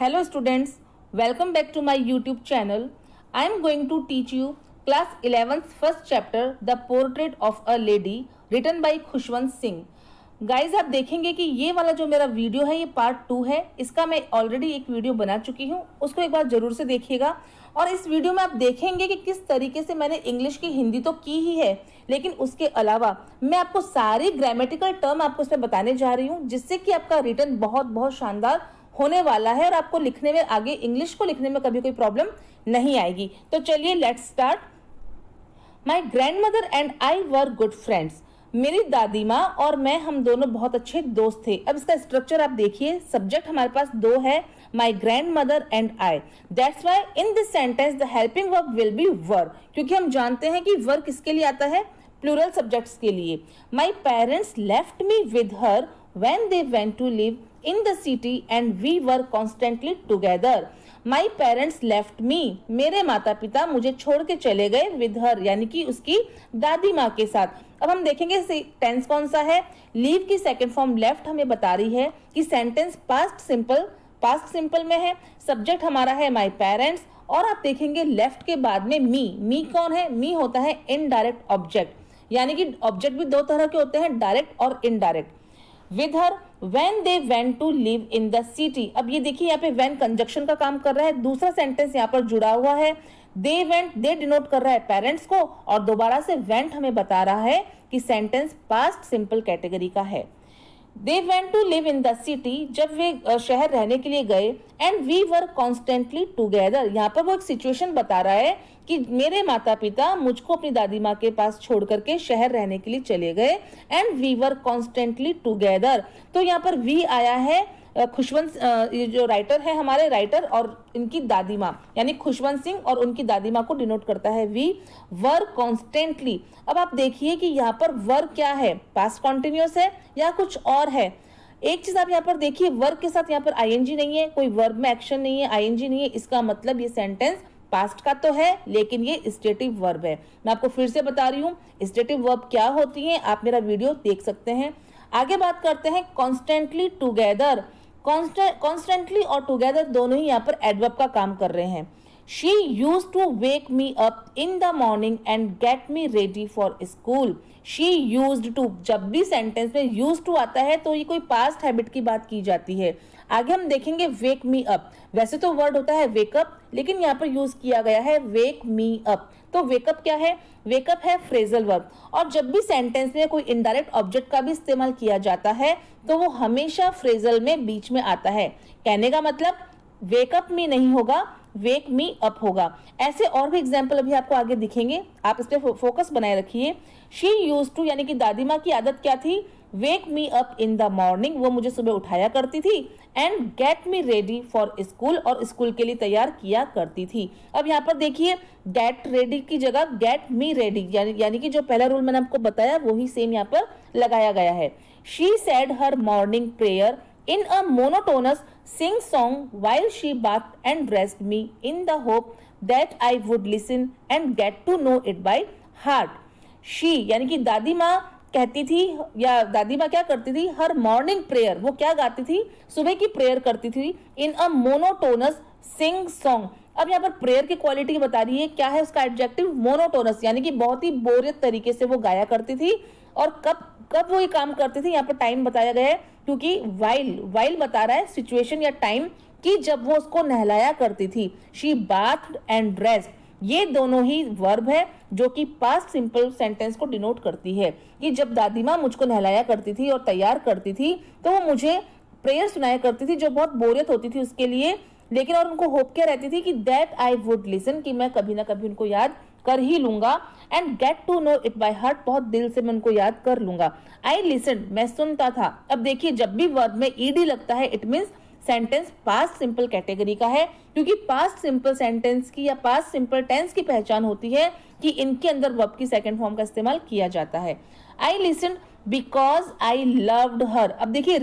Hello students, welcome back to my YouTube channel. I am going to teach you class 11th first chapter The Portrait of a Lady written by Khushwant Singh. Guys आप देखेंगे कि ये वाला जो मेरा video है ये पार्ट 2 है. इसका मैं ऑलरेडी एक वीडियो बना चुकी हूँ, उसको एक बार जरूर से देखिएगा. और इस वीडियो में आप देखेंगे कि किस तरीके से मैंने इंग्लिश की हिंदी तो की ही है, लेकिन उसके अलावा मैं आपको सारी ग्रामेटिकल टर्म आपको इसमें बताने जा रही हूँ, जिससे कि आपका रिटन बहुत बहुत शानदार होने वाला है और आपको लिखने में आगे इंग्लिश को लिखने में कभी कोई प्रॉब्लम नहीं आएगी. तो चलिए let's start. My grandmother and I were good friends. मेरी दादी माँ और मैं हम दोनों बहुत अच्छे दोस्त थे. अब इसका स्ट्रक्चर आप देखिए. सब्जेक्ट हमारे पास दो है, my grandmother and I. That's why in this sentence the helping verb will be were, क्योंकि हम जानते हैं कि वर किसके लिए आता है, प्लूरल सब्जेक्ट्स के लिए. My parents left me with her when they went to live in the city and we were constantly together. My parents left me. मेरे माता पिता मुझे छोड़ के चले गए with her, यानी कि उसकी दादी माँ के साथ. अब हम देखेंगे टेंस कौन सा है. लीव की सेकंड फॉर्म लेफ्ट हमें बता रही है कि सेंटेंस पास्ट सिंपल में है. सब्जेक्ट हमारा है माई पेरेंट्स और आप देखेंगे लेफ्ट के बाद में मी कौन है. मी होता है इनडायरेक्ट ऑब्जेक्ट, यानी कि ऑब्जेक्ट भी दो तरह के होते हैं, डायरेक्ट और indirect. With her when they went to live in the city. अब ये देखिए यहाँ पे when कंजक्शन का काम कर रहा है. दूसरा सेंटेंस यहाँ पर जुड़ा हुआ है. They went, they डिनोट कर रहा है पेरेंट्स को, और दोबारा से went हमें बता रहा है कि सेंटेंस पास्ट सिंपल कैटेगरी का है. They went to live in the city. जब वे शहर रहने के लिए गए. And we were constantly together. यहाँ पर वो एक सिचुएशन बता रहा है कि मेरे माता पिता मुझको अपनी दादी माँ के पास छोड़ करके शहर रहने के लिए चले गए. And we were constantly together. तो यहाँ पर we आया है खुशवंत, जो राइटर है हमारे राइटर और इनकी दादी माँ, यानी खुशवंत सिंह और उनकी दादी माँ को डिनोट करता है वी. Were constantly. अब आप देखिए कि यहाँ पर वर क्या है, पास्ट कॉन्टिन्यूअस है या कुछ और है. एक चीज आप यहाँ पर देखिए, वर्ब के साथ यहाँ पर आईएनजी नहीं है, कोई वर्ब में एक्शन नहीं है, आईएनजी नहीं है. इसका मतलब ये सेंटेंस पास्ट का तो है, लेकिन ये स्टेटिव वर्ब है. मैं आपको फिर से बता रही हूँ स्टेटिव वर्ब क्या होती है. आप मेरा वीडियो देख सकते हैं. आगे बात करते हैं कॉन्स्टेंटली टुगेदर. कॉन्स्टेंटली और टुगेदर दोनों ही यहाँ पर एडवर्ब का काम कर रहे हैं. She use to wake me up in the morning and get me ready for school. She used to. जब भी सेंटेंस में यूज टू आता है तो ये कोई पास्ट हैबिट की बात की जाती है. आगे हम देखेंगे वेक मी अप. वैसे तो वर्ड होता है वेकअप, लेकिन यहाँ पर यूज किया गया है वेक मी अप. तो वेकअप क्या है, वेकअप है फ्रेजल वर्ब. और जब भी सेंटेंस में कोई इनडायरेक्ट ऑब्जेक्ट का भी इस्तेमाल किया जाता है तो वो हमेशा फ्रेजल में बीच में आता है. कहने का मतलब वेकअप मी नहीं होगा, वेक मी अप होगा. ऐसे और भी एग्जाम्पल अभी आपको आगे दिखेंगे, आप इस पे फोकस बनाए रखिए. शी यूज टू, यानी कि दादी माँ की आदत क्या थी, wake me up in the morning, वो मुझे सुबह उठाया करती थी. And get me ready for school, और स्कूल के लिए तैयार किया करती थी. अब यहाँ पर देखिए गेट रेडी की जगह गेट मी रेडी, यानी कि जो पहला रूल मैंने आपको बताया वही सेम यहाँ पर लगाया गया है. She said her morning prayer in a monotonous sing song while she bathed and dressed me in the hope that I would listen and get to know it by heart. She, यानी कि दादी माँ कहती थी, या दादी माँ क्या करती थी, हर मॉर्निंग प्रेयर, वो क्या गाती थी, सुबह की प्रेयर करती थी. इन अ मोनोटोनस सिंग सॉन्ग. अब यहाँ पर प्रेयर की क्वालिटी बता रही है, क्या है उसका एडजेक्टिव, मोनोटोनस, यानी कि बहुत ही बोरियत तरीके से वो गाया करती थी. और कब वो ये काम करती थी, यहाँ पर टाइम बताया गया है, क्योंकि वाइल बता रहा है सिचुएशन या टाइम कि जब वो उसको नहलाया करती थी. शी बाथ्ड एंड ड्रेस्ड, ये दोनों ही वर्ब है जो कि पास्ट सिंपल सेंटेंस को डिनोट करती है कि जब दादी माँ मुझको नहलाया करती थी और तैयार करती थी तो वो मुझे प्रेयर सुनाया करती थी जो बहुत बोरियत होती थी उसके लिए, लेकिन और उनको होप क्या रहती थी कि दैट आई वुड लिसन, कि मैं कभी ना कभी उनको याद कर ही लूंगा. And get to know it by heart, बहुत दिल से मैं उनको याद कर लूंगा. आई लिसन, मैं सुनता था. अब देखिए जब भी वर्ब में ईडी लगता है it means sentence past simple category का है, क्योंकि पास्ट सिंपल सेंटेंस की या पास्ट सिंपल टेंस की पहचान होती है कि इनके अंदर वर्ब की सेकंड फॉर्म का इस्तेमाल किया जाता है. I listen because I loved her. अब देखिए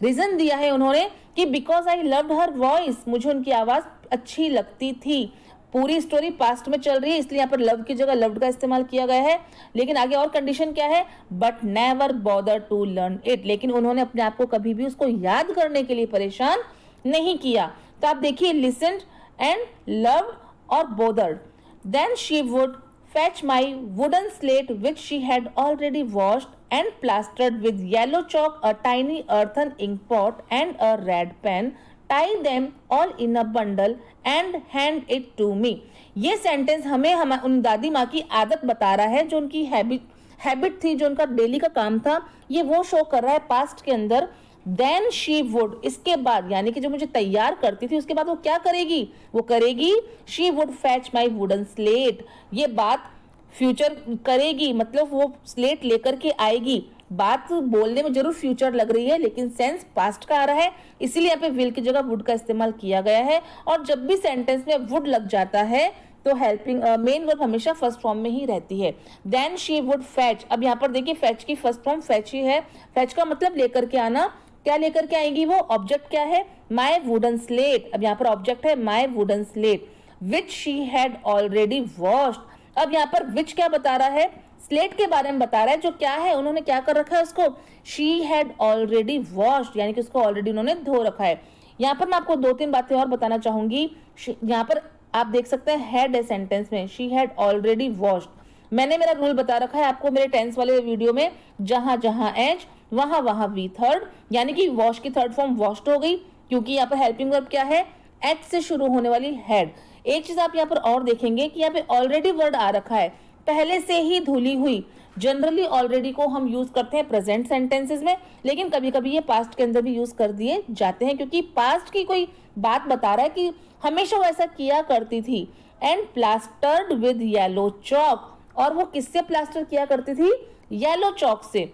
रीजन दिया है उन्होंने कि because I loved her voice, मुझे उनकी आवाज अच्छी लगती थी. पूरी स्टोरी पास्ट में चल रही है, इसलिए यहाँ पर लव की जगह लव्ड का इस्तेमाल किया गया है. लेकिन आगे और कंडीशन क्या है, but never bother to learn it, लेकिन उन्होंने अपने आप को कभी भी उसको याद करने के लिए परेशान नहीं किया। तो आप देखिए listened and loved or bothered. Then she would fetch my wooden slate which she had already washed and plastered with yellow chalk, a tiny earthen ink pot and a red pen, tie them all in a bundle and hand it to me. ये sentence हमें उन दादी माँ की आदत बता रहा है, जो उनकी हैबिट थी, जो उनका डेली का काम था, ये वो शो कर रहा है पास्ट के अंदर। देन शी वुड, इसके बाद, यानी कि जो मुझे तैयार करती थी उसके बाद वो क्या करेगी, वो करेगी she would fetch my wooden slate. ये बात फ्यूचर करेगी, मतलब वो स्लेट लेकर के आएगी। बात बोलने में जरूर फ्यूचर लग रही है लेकिन सेंस पास्ट का आ रहा है, इसीलिए यहाँ पे विल की जगह वुड का इस्तेमाल किया गया है। और जब भी सेंटेंस में वुड लग जाता है तो हेल्पिंग मेन वर्ब हमेशा फर्स्ट फॉर्म में ही रहती है। देन शी वुड फैच, अब यहाँ पर देखिए फैच की फर्स्ट फॉर्म फैच ही है। फैच का मतलब लेकर के आना। क्या लेकर के आएंगी वो, ऑब्जेक्ट क्या है, माई वुडन स्लेट। अब यहाँ पर ऑब्जेक्ट है my wooden slate which she had already washed. अब यहाँ पर विच क्या बता रहा है, स्लेट के बारे में बता रहा है, जो क्या है उन्होंने क्या कर रखा है उसको, शी हैड ऑलरेडी वॉश्ड, यानी कि उसको ऑलरेडी उन्होंने धो रखा है। यहाँ पर मैं आपको 2-3 बातें और बताना चाहूंगी। यहाँ पर आप देख सकते हैं हैड है सेंटेंस में, शी हैड ऑलरेडी वॉश्ड। मैंने मेरा रूल बता रखा है आपको मेरे टेंस वाले वीडियो में, जहां जहां एज वहां वहां वी थर्ड, यानी कि वॉश की थर्ड फॉर्म वॉश्ड हो गई, क्योंकि यहाँ पर हेल्पिंग वर्ब क्या है, एच से शुरू होने वाली हैड। एक चीज आप यहाँ पर और देखेंगे कि यहाँ पे ऑलरेडी वर्ड आ रखा है, पहले से ही धुली हुई। जनरली ऑलरेडी को हम यूज करते हैं प्रेजेंट सेंटेंसेस में, लेकिन कभी कभी ये पास्ट के अंदर भी यूज कर दिए जाते हैं, क्योंकि पास्ट की कोई बात बता रहा है कि हमेशा वो ऐसा किया करती थी। And plastered with yellow chalk, और वो किससे प्लास्टर किया करती थी, येलो चॉक से।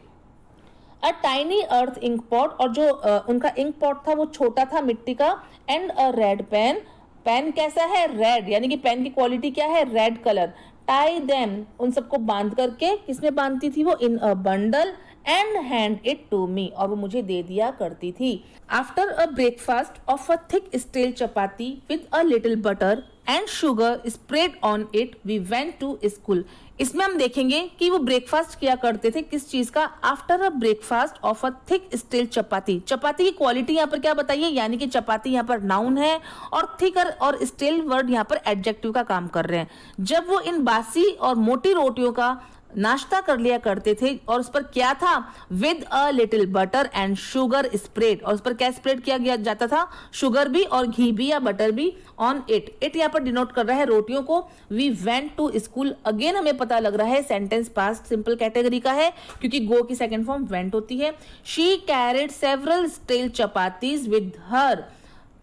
A tiny earth ink pot, और जो उनका इंक पॉट था वो छोटा था मिट्टी का। And a red pen, pen कैसा है, रेड, यानी कि पेन की क्वालिटी क्या है, रेड कलर। टाई देम, उन सबको बांध करके, किसमें बांधती थी वो, in a bundle and hand it to me, और वो मुझे दे दिया करती थी। After a breakfast of a thick steel chapati with a little butter and sugar spread on it we went to school. इसमें हम देखेंगे कि वो ब्रेकफास्ट किया करते थे किस चीज का, after a breakfast of a thick steel chapati. चपाती की क्वालिटी यहाँ पर क्या बताइए, यानी कि चपाती यहाँ पर नाउन है और थिकर और स्टील वर्ड यहाँ पर एडजेक्टिव का काम कर रहे हैं। जब वो इन बासी और मोटी रोटियों का नाश्ता कर लिया करते थे, और उस पर क्या था, with a little butter and sugar spread, और उस पर क्या स्प्रेड किया गया जाता था, शुगर भी और घी भी या बटर भी, ऑन इट। इट यहाँ पर डिनोट कर रहा है रोटियों को। We went to school, again हमें पता लग रहा है सेंटेंस पास्ट सिंपल कैटेगरी का है, क्योंकि गो की सेकंड फॉर्म वेंट होती है। She carried several steel chapatis with her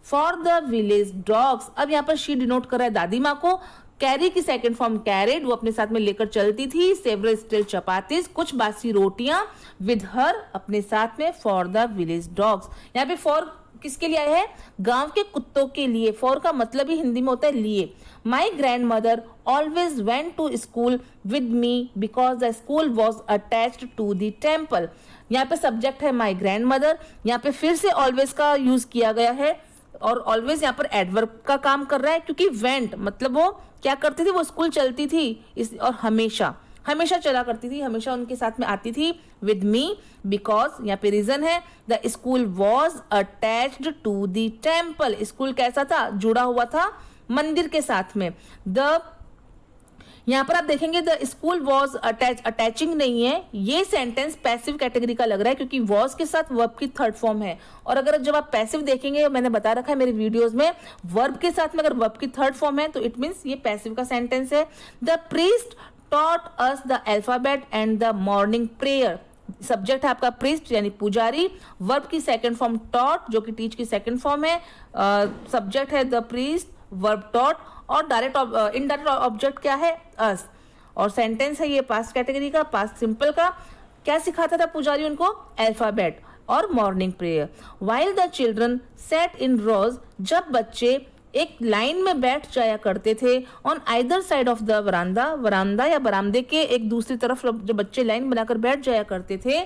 for the village dogs. अब यहाँ पर शी डिनोट कर रहा है दादी माँ को। कैरी की सेकंड फॉर्म कैरिड, वो अपने साथ में लेकर चलती थी। सेवरल स्टील चपातीज, कुछ बासी रोटियां। विद हर, अपने साथ में। फॉर द विलेज डॉग्स, यहाँ पे फॉर किसके लिए आया है, गांव के कुत्तों के लिए। फॉर का मतलब ही हिंदी में होता है लिए। My grandmother always went to school with me because the school was attached to the temple. यहाँ पे सब्जेक्ट है माई ग्रैंड मदर, यहाँ पे फिर से ऑलवेज का यूज किया गया है, और ऑलवेज यहाँ पर एडवर्ब का काम कर रहा है, क्योंकि वेंट मतलब वो क्या करती थी, वो स्कूल चलती थी और हमेशा हमेशा चला करती थी, हमेशा उनके साथ में आती थी। विद मी बिकॉज, यहाँ पे रीजन है, the school was attached to the temple. School कैसा था, जुड़ा हुआ था मंदिर के साथ में। द यहाँ पर आप देखेंगे द स्कूल वॉज अटैचिंग नहीं है, ये सेंटेंस पैसिव कैटेगरी का लग रहा है, क्योंकि वॉज के साथ वर्ब की थर्ड फॉर्म है। और अगर जब आप पैसिव देखेंगे, मैंने बता रखा है मेरे वीडियोस में, वर्ब के साथ में अगर वर्ब की थर्ड फॉर्म है तो इट मींस ये पैसिव का सेंटेंस है। The priest taught us the alphabet and the morning prayer. Subject है आपका प्रीस्ट यानी पुजारी। वर्ब की सेकंड फॉर्म टॉट, जो कि टीच की सेकंड फॉर्म है। सब्जेक्ट है द प्रीस्ट, वर्ब टॉट, और डायरेक्ट इनडायरेक्ट ऑब्जेक्ट क्या है, अस। और सेंटेंस है ये पास्ट कैटेगरी का, पास्ट सिंपल का। क्या सिखाता था पुजारी उनको, अल्फाबेट और morning prayer. While the children sat in rows, जब बच्चे एक लाइन में बैठ जाया करते थे। On either side of the veranda, veranda या बरामदे के एक दूसरी तरफ जब बच्चे लाइन बनाकर बैठ जाया करते थे।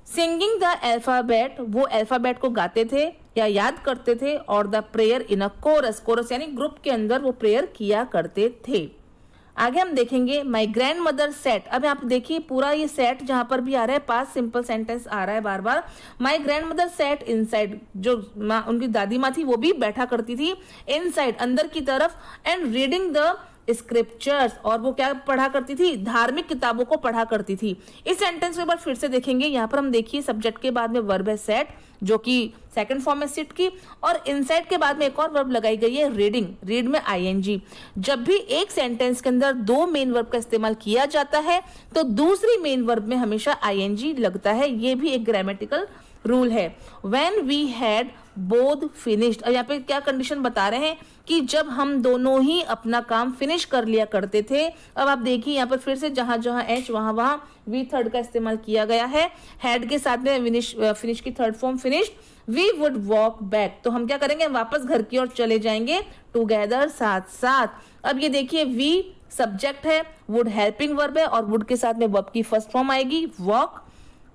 सिंगिंग द अल्फाबेट, वो अल्फाबेट को गाते थे या याद करते थे। और the prayer in a chorus, chorus यानी ग्रुप के अंदर वो प्रेयर किया करते थे। आगे हम देखेंगे माई ग्रैंड मदर सेट। अब यहाँ पे देखिए पूरा ये सेट जहां पर भी आ रहा है पास्ट सिंपल सेंटेंस आ रहा है बार बार। My grandmother sat inside, जो उनकी दादी माँ थी वो भी बैठा करती थी इनसाइड, अंदर की तरफ, एंड रीडिंग द स्क्रिप्चर्स, और वो क्या पढ़ा करती थी, धार्मिक किताबों को पढ़ा करती थी। इस सेंटेंस को एक बार फिर से देखेंगे। यहाँ पर हम देखिए सब्जेक्ट के बाद में वर्ब है सेट, जो कि सेकंड फॉर्म है सिट की, और इनसाइड के बाद में एक और वर्ब लगाई गई है रीडिंग, रीड में आईएनजी। जब भी एक सेंटेंस के अंदर दो मेन वर्ब का इस्तेमाल किया जाता है तो दूसरी मेन वर्ब में हमेशा आईएनजी लगता है। ये भी एक ग्रामेटिकल रूल है। When we had both finished, अब यहाँ पे क्या कंडीशन बता रहे हैं कि जब हम दोनों ही अपना काम फिनिश कर लिया करते थे। अब आप देखिए यहाँ पर फिर से जहां जहां एच वहां वहां वी थर्ड का इस्तेमाल किया गया है। हैड के साथ में फिनिश की third form finished. We would walk back, तो हम क्या करेंगे, वापस घर की ओर चले जाएंगे टुगेदर, साथ साथ। अब ये देखिए वी सब्जेक्ट है, वुड हेल्पिंग वर्ब है, और वुड के साथ में वर्ब की फर्स्ट फॉर्म आएगी walk.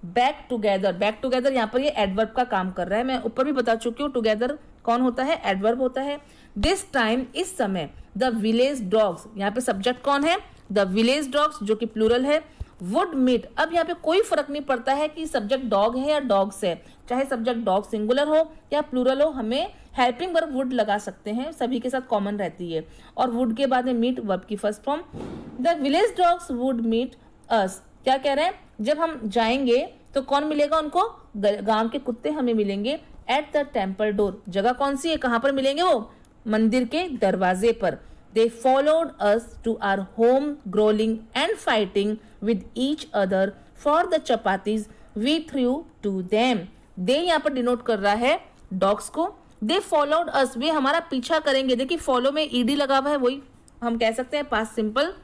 Back together, back together यहाँ पर ये एडवर्ब का काम कर रहा है। मैं ऊपर भी बता चुकी हूँ टुगेदर कौन होता है, एडवर्ब होता है। दिस टाइम, इस समय, द विलेज डॉग्स, यहाँ पे सब्जेक्ट कौन है, द विलेज डॉग्स, जो कि प्लूरल है। वुड मीट, अब यहाँ पे कोई फर्क नहीं पड़ता है कि सब्जेक्ट डॉग है या डॉग्स है, चाहे सब्जेक्ट डॉग सिंगुलर हो या प्लूरल हो, हमें हेल्पिंग वर्ब वुड लगा सकते हैं, सभी के साथ कॉमन रहती है। और वुड के बाद में मीट वर्ब की first form. The village dogs would meet us, क्या कह रहे हैं, जब हम जाएंगे तो कौन मिलेगा उनको, गांव के कुत्ते हमें मिलेंगे। एट द टेम्पल डोर, जगह कौन सी है, कहां पर मिलेंगे वो, मंदिर के दरवाजे पर। They followed us to our home growling and fighting with each other for the chapatis we threw to them. They यहाँ पर डिनोट कर रहा है डॉग्स को। दे फॉलोड अस, वे हमारा पीछा करेंगे। देखिए फॉलो में ईडी लगा हुआ है, वही हम कह सकते हैं पास्ट सिंपल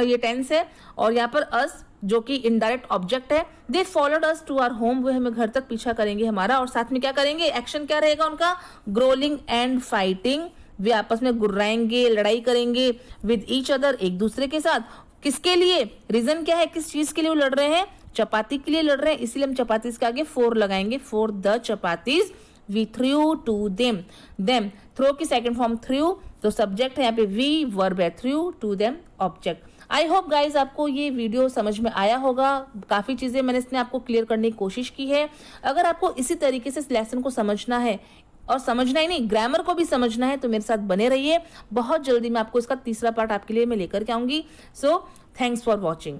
ये टेंस है। और यहाँ पर अस जो कि इनडायरेक्ट ऑब्जेक्ट है। They followed us to our home, वो हमें घर तक पीछा करेंगे हमारा, और साथ में क्या करेंगे, एक्शन क्या रहेगा उनका, ग्रोलिंग एंड फाइटिंग, वे आपस में गुर्राएंगे, लड़ाई करेंगे। विद ईच अदर, एक दूसरे के साथ। किसके लिए, रीजन क्या है, किस चीज के लिए वो लड़ रहे हैं, चपाती के लिए लड़ रहे हैं, इसलिए हम चपातीज के आगे फोर लगाएंगे, for the chapatis we threw to them. Them, throw की सेकंड फॉर्म थ्रू, तो सब्जेक्ट है यहाँ पे वी, वर्ब है threw, to them object. I hope guys आपको ये वीडियो समझ में आया होगा। काफी चीजें मैंने इसमें आपको क्लियर करने की कोशिश की है। अगर आपको इसी तरीके से इस लेसन को समझना है, और समझना ही नहीं, ग्रामर को भी समझना है, तो मेरे साथ बने रहिए। बहुत जल्दी मैं आपको इसका तीसरा पार्ट आपके लिए मैं लेकर के आऊंगी। So thanks for watching.